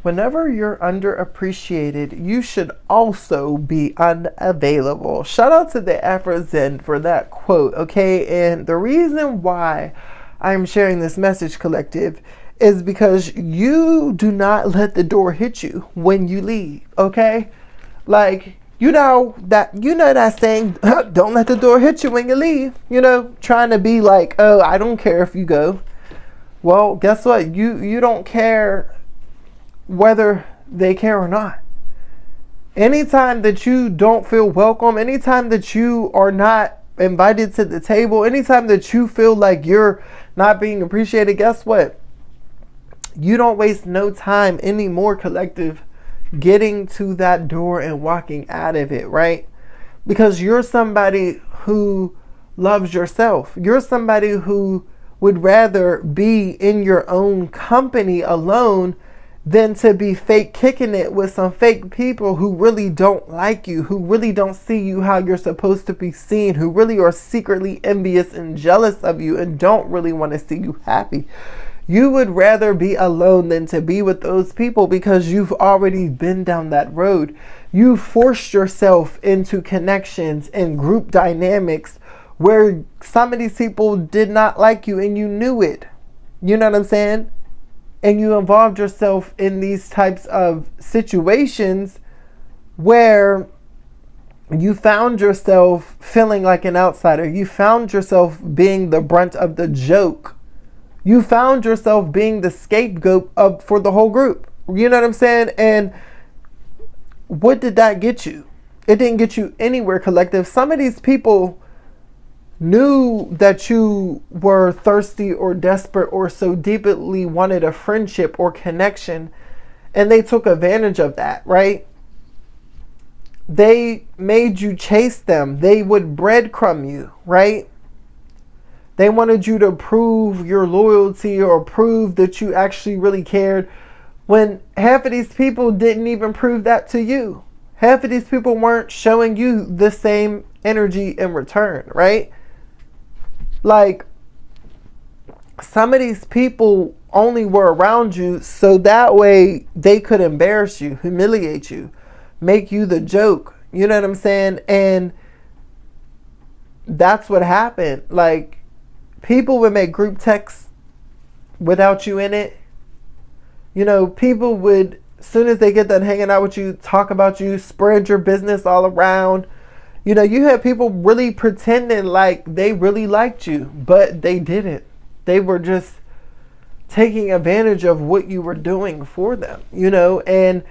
Whenever you're underappreciated, you should also be unavailable. Shout out to the Afro Zen for that quote, okay? And the reason why I'm sharing this message, collective, is because you do not let the door hit you when you leave, okay? Like, that saying, don't let the door hit you when you leave, trying to be like, oh, I don't care if you go. Well, guess what? You don't care whether they care or not. Anytime that you don't feel welcome, anytime that you are not invited to the table, anytime that you feel like you're not being appreciated, guess what? You don't waste no time anymore, collective, getting to that door and walking out of it, right? Because you're somebody who loves yourself. You're somebody who would rather be in your own company alone than to be fake kicking it with some fake people who really don't like you, who really don't see you how you're supposed to be seen, who really are secretly envious and jealous of you and don't really want to see you happy. You would rather be alone than to be with those people because you've already been down that road. You forced yourself into connections and group dynamics where some of these people did not like you and you knew it. You know what I'm saying? And you involved yourself in these types of situations where you found yourself feeling like an outsider. You found yourself being the brunt of the joke. You found yourself being the scapegoat for the whole group. You know what I'm saying? And what did that get you? It didn't get you anywhere, collective. Some of these people knew that you were thirsty or desperate or so deeply wanted a friendship or connection, and they took advantage of that, right? They made you chase them. They would breadcrumb you, right? They wanted you to prove your loyalty or prove that you actually really cared, when half of these people didn't even prove that to you. Half of these people weren't showing you the same energy in return, right? Like, some of these people only were around you so that way they could embarrass you, humiliate you, make you the joke. You know what I'm saying? And that's what happened. Like, people would make group texts without you in it. People would, as soon as they get done hanging out with you, talk about you, spread your business all around. You had people really pretending like they really liked you, but they didn't. They were just taking advantage of what you were doing for them, and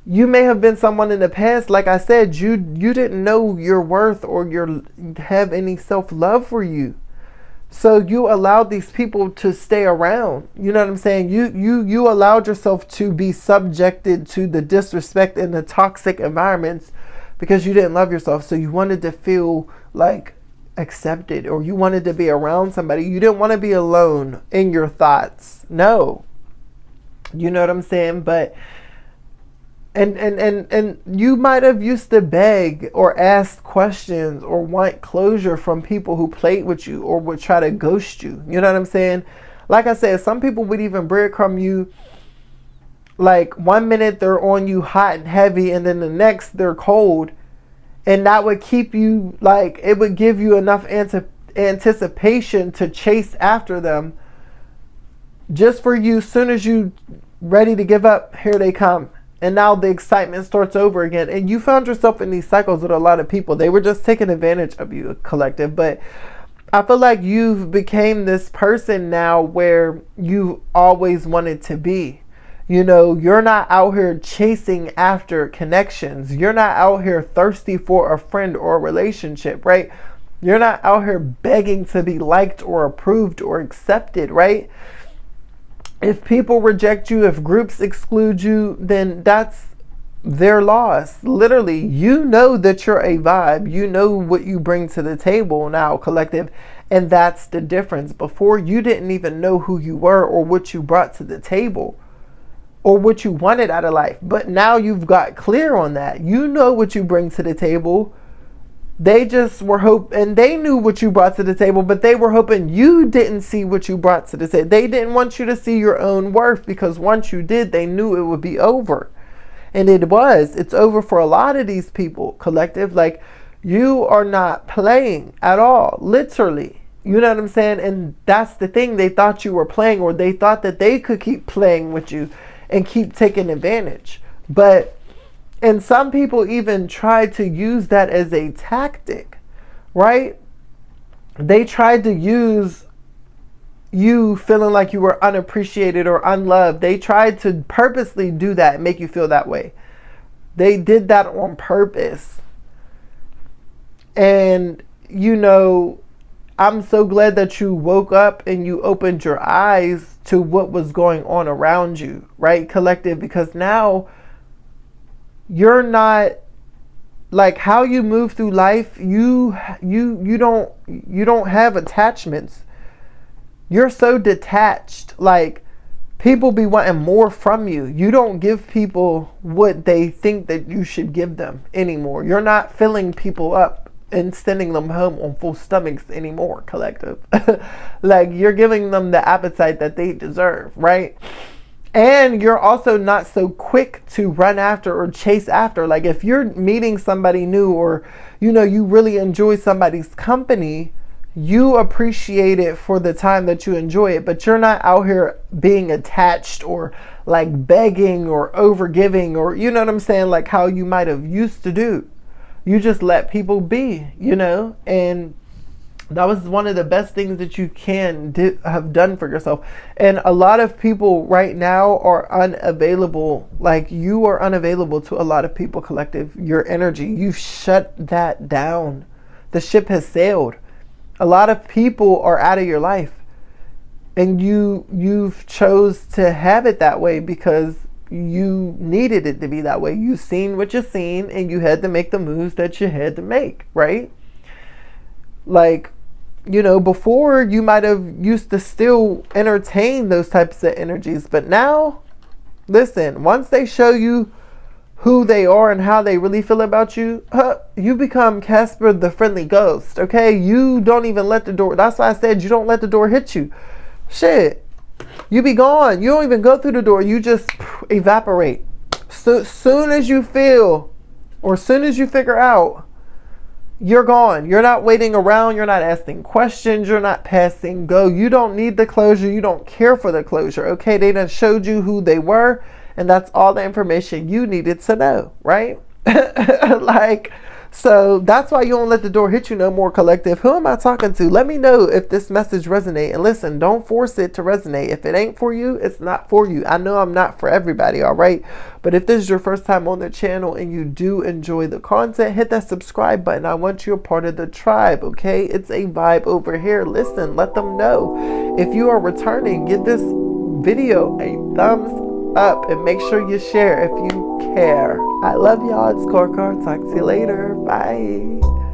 you may have been someone in the past, like I said, you didn't know your worth or have any self-love for you. So you allowed these people to stay around. You know what I'm saying? You allowed yourself to be subjected to the disrespect and the toxic environments because you didn't love yourself. So you wanted to feel like accepted, or you wanted to be around somebody. You didn't want to be alone in your thoughts. No. You know what I'm saying? But and you might have used to beg or ask questions or want closure from people who played with you or would try to ghost you. You know what I'm saying? Like I said, some people would even breadcrumb you. Like, 1 minute they're on you hot and heavy, and then the next they're cold. And that would keep you, like, it would give you enough anticipation to chase after them. Just for you, soon as you ready to give up, here they come. And now the excitement starts over again. And you found yourself in these cycles with a lot of people. They were just taking advantage of you, collective. But I feel like you've became this person now where you always wanted to be. You're not out here chasing after connections. You're not out here thirsty for a friend or a relationship, right? You're not out here begging to be liked or approved or accepted, right? If people reject you, if groups exclude you, then that's their loss. Literally, you know that you're a vibe. You know what you bring to the table now, collective. And that's the difference. Before, you didn't even know who you were or what you brought to the table or what you wanted out of life. But now you've got clear on that. You know what you bring to the table. They just were hoping, and they knew what you brought to the table, but they were hoping you didn't see what you brought to the table. They didn't want you to see your own worth, because once you did, they knew it would be over. And it was. It's over for a lot of these people, collective. Like, you are not playing at all, literally. You know what I'm saying? And that's the thing. They thought you were playing, or they thought that they could keep playing with you and keep taking advantage. And some people even tried to use that as a tactic, right? They tried to use you feeling like you were unappreciated or unloved. They tried to purposely do that and make you feel that way. They did that on purpose. And, you know, I'm so glad that you woke up and you opened your eyes to what was going on around you, right, collective? Because now you're not, like, how you move through life, you don't have attachments. You're so detached. Like, people be wanting more from you. You don't give people what they think that you should give them anymore. You're not filling people up and sending them home on full stomachs anymore, collective. Like, you're giving them the appetite that they deserve, right? And you're also not so quick to run after or chase after. Like, if you're meeting somebody new, or, you know, you really enjoy somebody's company, you appreciate it for the time that you enjoy it. But you're not out here being attached or like begging or overgiving, or, you know what I'm saying? Like how you might have used to do. You just let people be, you know, and that was one of the best things that you can have done for yourself. And a lot of people right now are unavailable. Like, you are unavailable to a lot of people, collective. Your energy, you've shut that down. The ship has sailed. A lot of people are out of your life. And you've chose to have it that way because you needed it to be that way. You seen what you seen, and you had to make the moves that you had to make, right? Like, you know, before you might have used to still entertain those types of energies. But now, listen, once they show you who they are and how they really feel about you, you become Casper the Friendly Ghost, okay? You don't even let the door, that's why I said you don't let the door hit you. Shit, you be gone. You don't even go through the door. You just evaporate. So soon as you feel, or soon as you figure out, you're gone. You're not waiting around. You're not asking questions. You're not passing go. You don't need the closure. You don't care for the closure. Okay, they done showed you who they were, and that's all the information you needed to know, right? Like, so that's why you don't let the door hit you no more, collective. Who am I talking to? Let me know if this message resonates. And listen, don't force it to resonate. If it ain't for you, it's not for you. I know I'm not for everybody, all right? But if this is your first time on the channel and you do enjoy the content, hit that subscribe button. I want you a part of the tribe, okay? It's a vibe over here. Listen, let them know. If you are returning, give this video a thumbs up and make sure you share if you care. I love y'all. It's Karkar. Talk to you later. Bye.